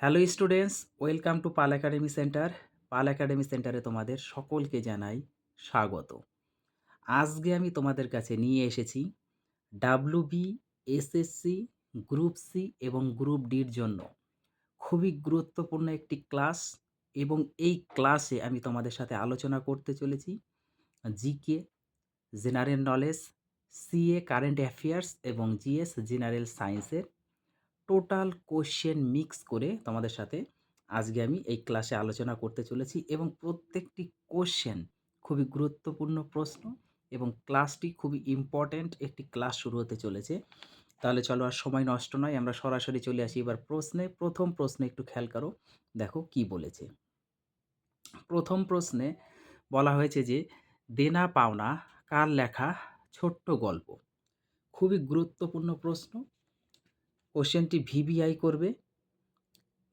Hello students, welcome to Pal academy centre. Pal academy সেন্টারে তোমাদের সকলকে জানাই স্বাগত। আজকে আমি তোমাদের কাছে নিয়ে এসেছি ডাব্লিউবি, এসএসসি, গ্রুপ সি এবং গ্রুপ ডির জন্য খুবই গুরুত্বপূর্ণ একটি ক্লাস। এবং এই ক্লাসে আমি তোমাদের সাথে আলোচনা করতে চলেছি GK, general knowledge, CA current affairs এবং জিএস জেনারেল সায়েন্সের টোটাল কোশ্চেন মিক্স করে তোমাদের সাথে আজকে আমি এই ক্লাসে আলোচনা করতে চলেছি। এবং প্রত্যেকটি কোশ্চেন খুবই গুরুত্বপূর্ণ প্রশ্ন এবং ক্লাসটি খুবই ইম্পর্ট্যান্ট একটি ক্লাস শুরু হতে চলেছে। তাহলে চলো আর সময় নষ্ট নয়, আমরা সরাসরি চলে আসি এবার প্রশ্নে। প্রথম প্রশ্নে একটু খেয়াল করো, দেখো কি বলেছে। প্রথম প্রশ্নে বলা হয়েছে যে দেনা পাওনা কার লেখা ছোট্ট গল্প। খুবই গুরুত্বপূর্ণ প্রশ্ন, কোশ্চেনটি ভিভিআই করবে।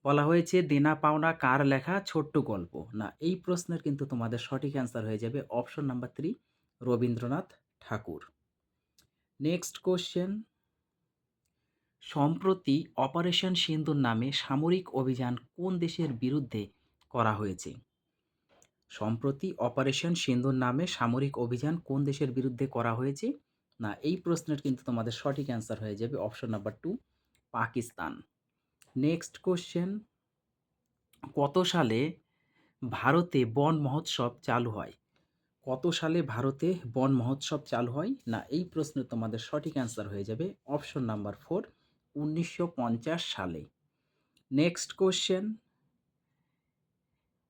বলা হয়েছে দেনা পাওনা কার লেখা ছোট্ট গল্প। না, এই প্রশ্নের কিন্তু তোমাদের সঠিক অ্যান্সার হয়ে যাবে অপশন নাম্বার 3, রবীন্দ্রনাথ ঠাকুর। নেক্সট কোশ্চেন, সম্প্রতি অপারেশন সিন্দুর নামে সামরিক অভিযান কোন দেশের বিরুদ্ধে করা হয়েছে? সম্প্রতি অপারেশন সিন্দুর নামে সামরিক অভিযান কোন দেশের বিরুদ্ধে করা হয়েছে? না, এই প্রশ্নের কিন্তু তোমাদের সঠিক অ্যান্সার হয়ে যাবে option number 2, Pakistan. Next question, কত সালে ভারতে বন মহোৎসব চালু হয়? কত সালে ভারতে বন মহোৎসব চালু হয়? না, এই প্রশ্নের তোমাদের সঠিক অ্যান্সার হয়ে যাবে অপশন নাম্বার 4, 1950 সালে। নেক্সট কোশ্চেন,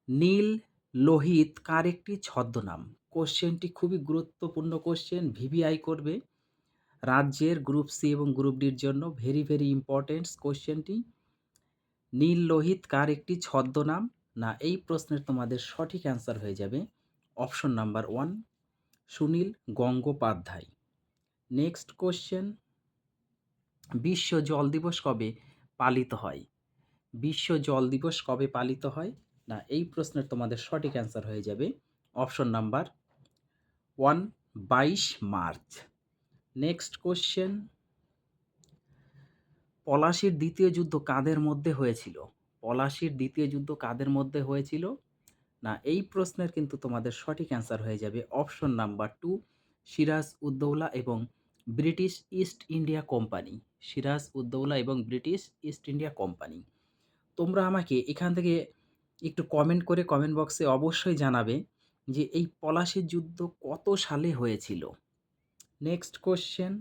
নীল লোহিত কার একটি ছদ্মনাম? কোশ্চেনটি খুবই গুরুত্বপূর্ণ কোশ্চেন, ভিভিআই করবে রাজ্যের গ্রুপ সি এবং গ্রুপ ডির জন্য। ভেরি ভেরি ইম্পর্টেন্ট কোশ্চেনটি। নীল লোহিত কার একটি ছদ্মনাম? না, এই প্রশ্নের তোমাদের সঠিক অ্যান্সার হয়ে যাবে option number 1, Sunil Gangopadhyay. Next question, বিশ্ব জল দিবস কবে পালিত হয়? বিশ্ব জল দিবস কবে পালিত হয়? না, এই প্রশ্নের তোমাদের সঠিক অ্যান্সার হয়ে যাবে option number 1, 22 March. Next question, পলাশীর দ্বিতীয় যুদ্ধ কাদের মধ্যে হয়েছিল? পলাশীর দ্বিতীয় যুদ্ধ কাদের মধ্যে হয়েছিল? না, এই প্রশ্নের কিন্তু তোমাদের সঠিক অ্যান্সার হয়ে যাবে অপশন নাম্বার 2, সিরাজ উদ্দৌলা এবং British east India company. Siraj Uddaula এবং ব্রিটিশ ইস্ট ইন্ডিয়া কোম্পানি। তোমরা আমাকে এখান থেকে একটু কমেন্ট করে কমেন্ট বক্সে অবশ্যই জানাবে যে এই পলাশীর যুদ্ধ কত সালে হয়েছিল। নেক্সট কোশ্চেন,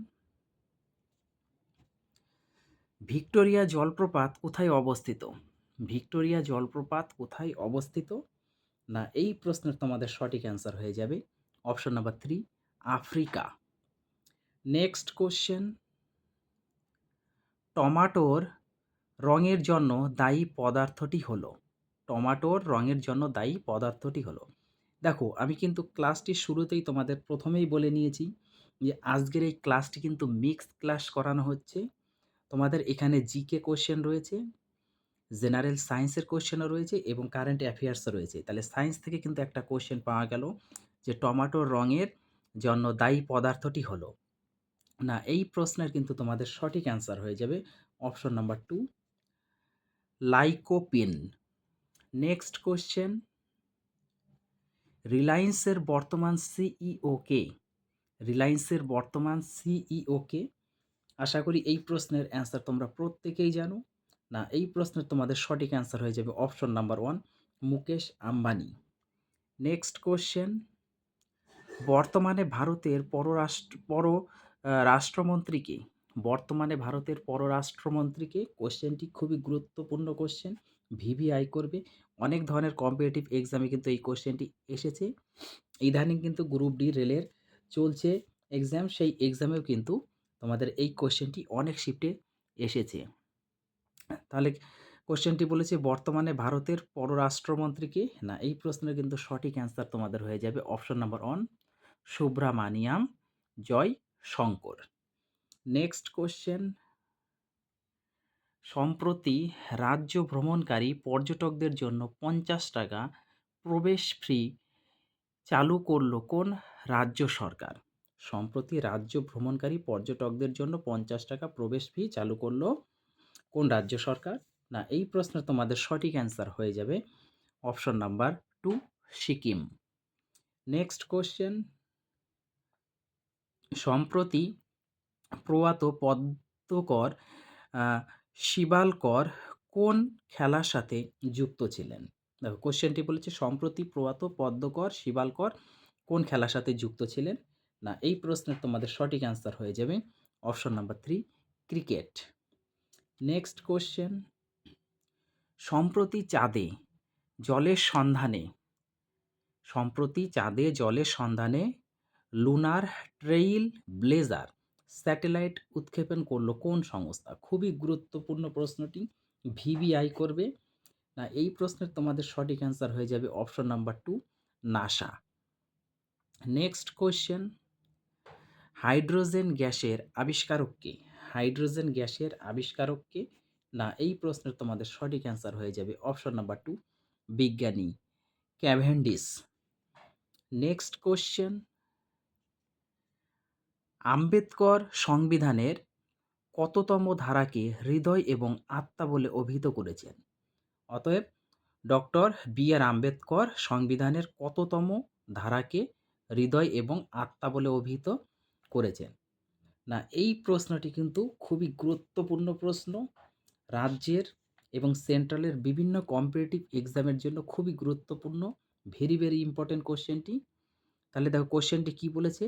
ভিক্টোরিয়া জলপ্রপাত কোথায় অবস্থিত? ভিক্টোরিয়া জলপ্রপাত কোথায় অবস্থিত? না, এই প্রশ্নের তোমাদের সঠিক অ্যান্সার হয়ে যাবে option number 3, Africa. Next question, টমাটোর রঙের জন্য দায়ী পদার্থটি হলো? টমাটোর রঙের জন্য দায়ী পদার্থটি হলো। দেখো, আমি কিন্তু ক্লাসটির শুরুতেই তোমাদের প্রথমেই বলে নিয়েছি যে আজকের এই ক্লাসটি কিন্তু মিক্সড ক্লাস করানো হচ্ছে। তোমাদের এখানে জিকে কোশ্চেন রয়েছে, জেনারেল সায়েন্সের কোশ্চেনও রয়েছে এবং কারেন্ট অ্যাফেয়ার্সও রয়েছে। তাহলে সায়েন্স থেকে কিন্তু একটা কোশ্চেন পাওয়া গেল যে টমেটোর রঙের জন্য দায়ী পদার্থটি হলো। না, এই প্রশ্নের কিন্তু তোমাদের সঠিক অ্যান্সার হয়ে যাবে option number 2, lycopene. Next question, রিলায়েন্সের বর্তমান সিইও কে? রিলায়েন্সের বর্তমান সিইও কে? আশা করি এই প্রশ্নের অ্যান্সার তোমরা প্রত্যেকেই জানো। না, এই প্রশ্নের তোমাদের সঠিক অ্যান্সার হয়ে যাবে option number 1, Mukesh Ambani. Next question, বর্তমানে ভারতের রাষ্ট্রমন্ত্রীকে? বর্তমানে ভারতের পররাষ্ট্রমন্ত্রীকে? কোশ্চেনটি খুবই গুরুত্বপূর্ণ কোশ্চেন, ভিভিআই করবে। অনেক ধরনের কম্পিটিটিভ এক্সামে কিন্তু এই কোশ্চেনটি এসেছে। ইদানিং কিন্তু গ্রুপ ডি রেলের চলছে এক্সাম, সেই এক্সামেও কিন্তু তোমাদের এই কোশ্চেনটি অনেক শিফটে এসেছে। তাহলে কোশ্চেনটি বলেছে বর্তমানে ভারতের পররাষ্ট্রমন্ত্রীকে? না, এই প্রশ্নের কিন্তু সঠিক অ্যান্সার তোমাদের হয়ে যাবে অপশন নাম্বার 1, সুব্রামানিয়াম জয় শঙ্কর। নেক্সট কোশ্চেন, সম্প্রতি রাজ্য ভ্রমণকারী পর্যটকদের জন্য 50 টাকা প্রবেশ ফি চালু করলো কোন রাজ্য সরকার? সম্প্রতি রাজ্য ভ্রমণকারী পর্যটকদের জন্য 50 টাকা প্রবেশ ফি চালু করলো কোন রাজ্য সরকার? না এই প্রশ্নের তোমাদের সঠিক অ্যান্সার হয়ে যাবে option number 2 Sikkim. Next question, সম্প্রতি প্রয়াত পদ্মকর শিবালকর কোন খেলার সাথে যুক্ত ছিলেন? দেখো কোশ্চেনটি বলেছে সম্প্রতি প্রয়াত পদ্মকর শিবালকর কোন খেলার সাথে যুক্ত ছিলেন? না এই প্রশ্নের তোমাদের সঠিক অ্যান্সার হয়ে যাবে option number 3 cricket. Next question, সম্প্রতি চাঁদে জলের সন্ধানে লুনার ট্রেইল ব্লেজার স্যাটেলাইট উৎক্ষেপণ করলো কোন সংস্থা? খুবই গুরুত্বপূর্ণ প্রশ্নটি, ভিভিআই করবে। না এই প্রশ্নের তোমাদের সঠিক অ্যান্সার হয়ে যাবে option number 2 NASA. Next question, hydrogen গ্যাসের আবিষ্কারক কে? হাইড্রোজেন গ্যাসের আবিষ্কারক কে? না এই প্রশ্নের তোমাদের সঠিক অ্যান্সার হয়ে যাবে অপশন নাম্বার 2 বিজ্ঞানী ক্যাভেন্ডিস। নেক্সট কোশ্চেন, আম্বেদকর সংবিধানের কততম ধারাকে হৃদয় এবং আত্মা বলে অভিহিত করেছেন? অতএব ডক্টর বি আর আম্বেদকর সংবিধানের কততম ধারাকে হৃদয় এবং আত্মা বলে অভিহিত করেছেন? না এই প্রশ্নটি কিন্তু খুবই গুরুত্বপূর্ণ প্রশ্ন, রাজ্যের এবং সেন্ট্রালের বিভিন্ন কম্পিটিটিভ এক্সামের জন্য খুবই গুরুত্বপূর্ণ, ভেরি ভেরি ইম্পর্টেন্ট কোশ্চেনটি। তাহলে দেখো কোশ্চেনটি কি বলেছে,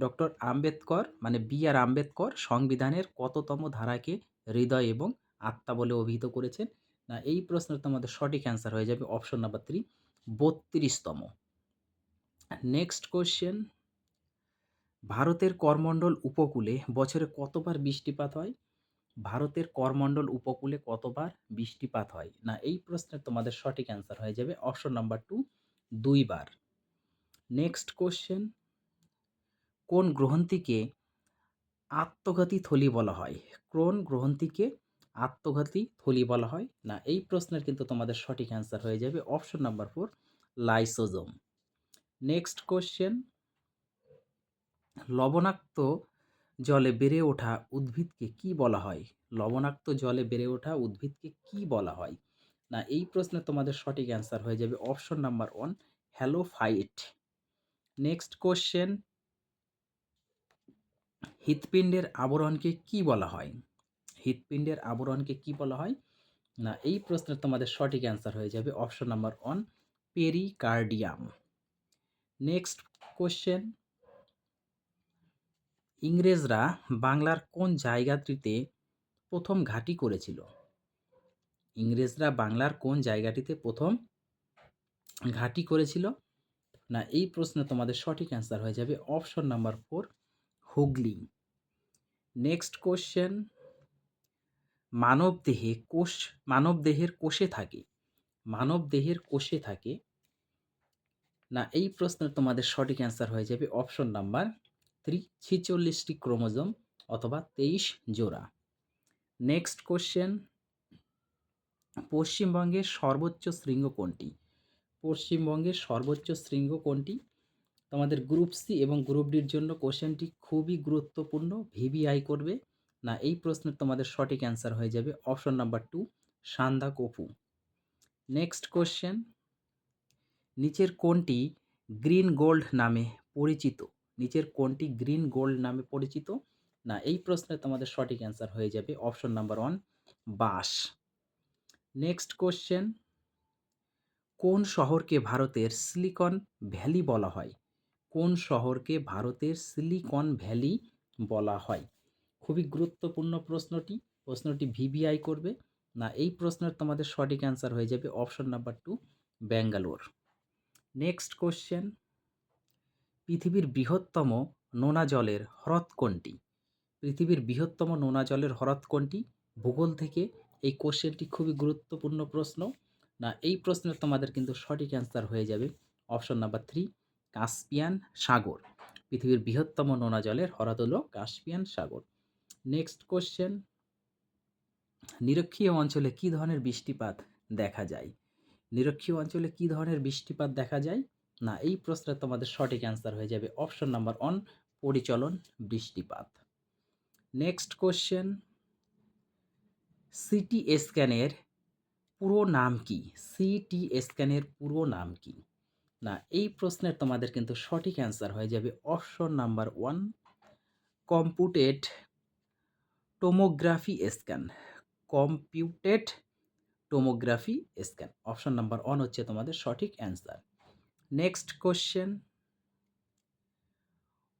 ডক্টর আম্বেদকর মানে বি আর আম্বেদকর সংবিধানের কততম ধারাকে হৃদয় এবং আত্মা বলে অভিহিত করেছেন? না এই প্রশ্নের তোমাদের সঠিক অ্যান্সার হয়ে যাবে অপশন নাম্বার 3 32তম। নেক্সট কোশ্চেন, ভারতের করমণ্ডল উপকূলে বছরে কতবার বৃষ্টিপাত হয়? ভারতের করমণ্ডল উপকূলে কতবার বৃষ্টিপাত হয়? না এই প্রশ্নের তোমাদের সঠিক অ্যান্সার হয়ে যাবে অপশন নাম্বার 2 2 বার। নেক্সট কোশ্চেন, কোন গ্রন্থিকে আত্মঘাতী থলি বলা হয়? কোন গ্রন্থিকে আত্মঘাতী থলি বলা হয়? না এই প্রশ্নের কিন্তু তোমাদের সঠিক অ্যান্সার হয়ে যাবে option number 4 lysosome. Next question, লবণাক্ত জলে বেড়ে ওঠা উদ্ভিদকে কি বলা হয়? লবণাক্ত জলে বেড়ে ওঠা উদ্ভিদকে কি বলা হয়? না এই প্রশ্নে তোমাদের সঠিক অ্যান্সার হয়ে যাবে option number 1 halophyte. Next question, হৃৎপিণ্ডের আবরণকে কি বলা হয়? হৃৎপিণ্ডের আবরণকে কি বলা হয়? না এই প্রশ্নের তোমাদের সঠিক অ্যান্সার হয়ে যাবে option number 1 pericardium. Next question, ইংরেজরা বাংলার কোন জায়গাটিতে প্রথম ঘাঁটি করেছিল? ইংরেজরা বাংলার কোন জায়গাটিতে প্রথম ঘাঁটি করেছিল? না এই প্রশ্নে তোমাদের সঠিক অ্যান্সার হয়ে যাবে option number 4 Hooghly. Next question, মানবদেহের কোষে থাকে। না এই প্রশ্নের তোমাদের সঠিক অ্যান্সার হয়ে যাবে অপশন নাম্বার 3 46টি ক্রোমোজোম অথবা 23 জোড়া। নেক্সট কোশ্চেন, পশ্চিমবঙ্গের সর্বোচ্চ শৃঙ্গ কোনটি? পশ্চিমবঙ্গের সর্বোচ্চ শৃঙ্গ কোনটি? তোমাদের গ্রুপ সি এবং গ্রুপ ডির জন্য কোশ্চেনটি খুবই গুরুত্বপূর্ণ, ভিভিআই করবে। না এই প্রশ্নের তোমাদের সঠিক অ্যান্সার হয়ে যাবে option number 2 Sandakphu. Next question, নিচের কোনটি গ্রিন গোল্ড নামে পরিচিত? নিচের কোনটি গ্রিন গোল্ড নামে পরিচিত? না এই প্রশ্নের তোমাদের সঠিক অ্যান্সার হয়ে যাবে অপশন নাম্বার 1 বাঁশ। নেক্সট কোশ্চেন, কোন শহরকে ভারতের সিলিকন ভ্যালি বলা হয়? কোন শহরকে ভারতের সিলিকন ভ্যালি বলা হয়? খুবই গুরুত্বপূর্ণ প্রশ্নটি ভিভিআই করবে। না এই প্রশ্নের তোমাদের সঠিক অ্যান্সার হয়ে যাবে option number 2 Bangalore. Next question, পৃথিবীর বৃহত্তম নোনা জলের হ্রদ কোনটি? পৃথিবীর বৃহত্তম নোনা জলের হ্রদ কোনটি? ভূগোল থেকে এই কোশ্চেনটি খুবই গুরুত্বপূর্ণ প্রশ্ন। না এই প্রশ্নের তোমাদের কিন্তু সঠিক অ্যান্সার হয়ে যাবে অপশন নাম্বার 3 কাস্পিয়ান সাগর। পৃথিবীর বৃহত্তম নোনা জলের হ্রদ হলো কাস্পিয়ান সাগর। নেক্সট কোশ্চেন, নিরক্ষীয় অঞ্চলে কী ধরনের বৃষ্টিপাত দেখা যায়? নিরক্ষীয় অঞ্চলে কী ধরনের বৃষ্টিপাত দেখা যায়? না এই প্রশ্নের তোমাদের সঠিক অ্যান্সার হয়ে যাবে অপশন নাম্বার 1 পরিচলন বৃষ্টিপাত। নেক্সট কোশ্চেন, সিটি স্ক্যানের পুরো নাম কি? সিটি স্ক্যানের পুরো নাম কি? না, এই প্রশ্নের তোমাদের কিন্তু সঠিক অ্যান্সার হয়ে যাবে option number 1, computed tomography scan. Computed tomography scan. Option number 1 হচ্ছে তোমাদের সঠিক অ্যান্সার। নেক্সট কোয়েশ্চেন,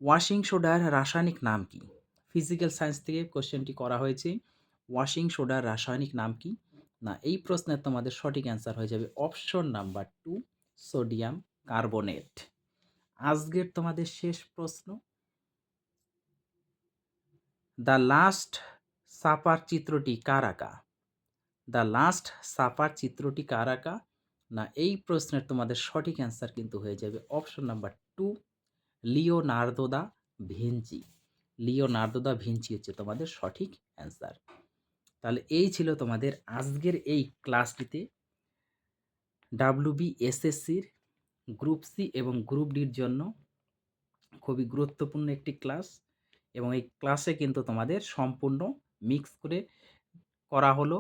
ওয়াশিং সোডার রাসায়নিক নাম কি? ফিজিক্যাল সায়েন্স থেকে কোশ্চেনটি করা হয়েছে। ওয়াশিং সোডার রাসায়নিক নাম কি? না, এই প্রশ্নের তোমাদের সঠিক অ্যান্সার হয়ে যাবে অপশন নাম্বার 2, সোডিয়াম কার্বনেট। আজকের তোমাদের শেষ প্রশ্ন, দ্য লাস্ট সাপার চিত্রটি কার আঁকা? দ্য লাস্ট সাপার চিত্রটি কার আঁকা? না, এই প্রশ্নের তোমাদের সঠিক অ্যান্সার কিন্তু হয়ে যাবে option number 2, Leonardo da Vinci. Leonardo da Vinci হচ্ছে তোমাদের সঠিক অ্যান্সার। তাহলে এই ছিল তোমাদের আজকের এই ক্লাসটিতে WBSSCর গ্রুপ সি এবং গ্রুপ ডির জন্য খুবই গুরুত্বপূর্ণ একটি ক্লাস, এবং এই ক্লাসে কিন্তু তোমাদের সম্পূর্ণ মিক্স করে করা হলো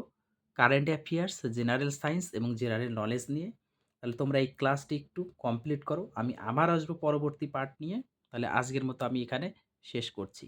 কারেন্ট অ্যাফেয়ার্স, জেনারেল সায়েন্স এবং জেনারেল নলেজ নিয়ে। তাহলে তোমরা এই ক্লাসটি একটু কমপ্লিট করো, আমি আবার আসবো পরবর্তী পার্ট নিয়ে। তাহলে আজকের মতো আমি এখানে শেষ করছি।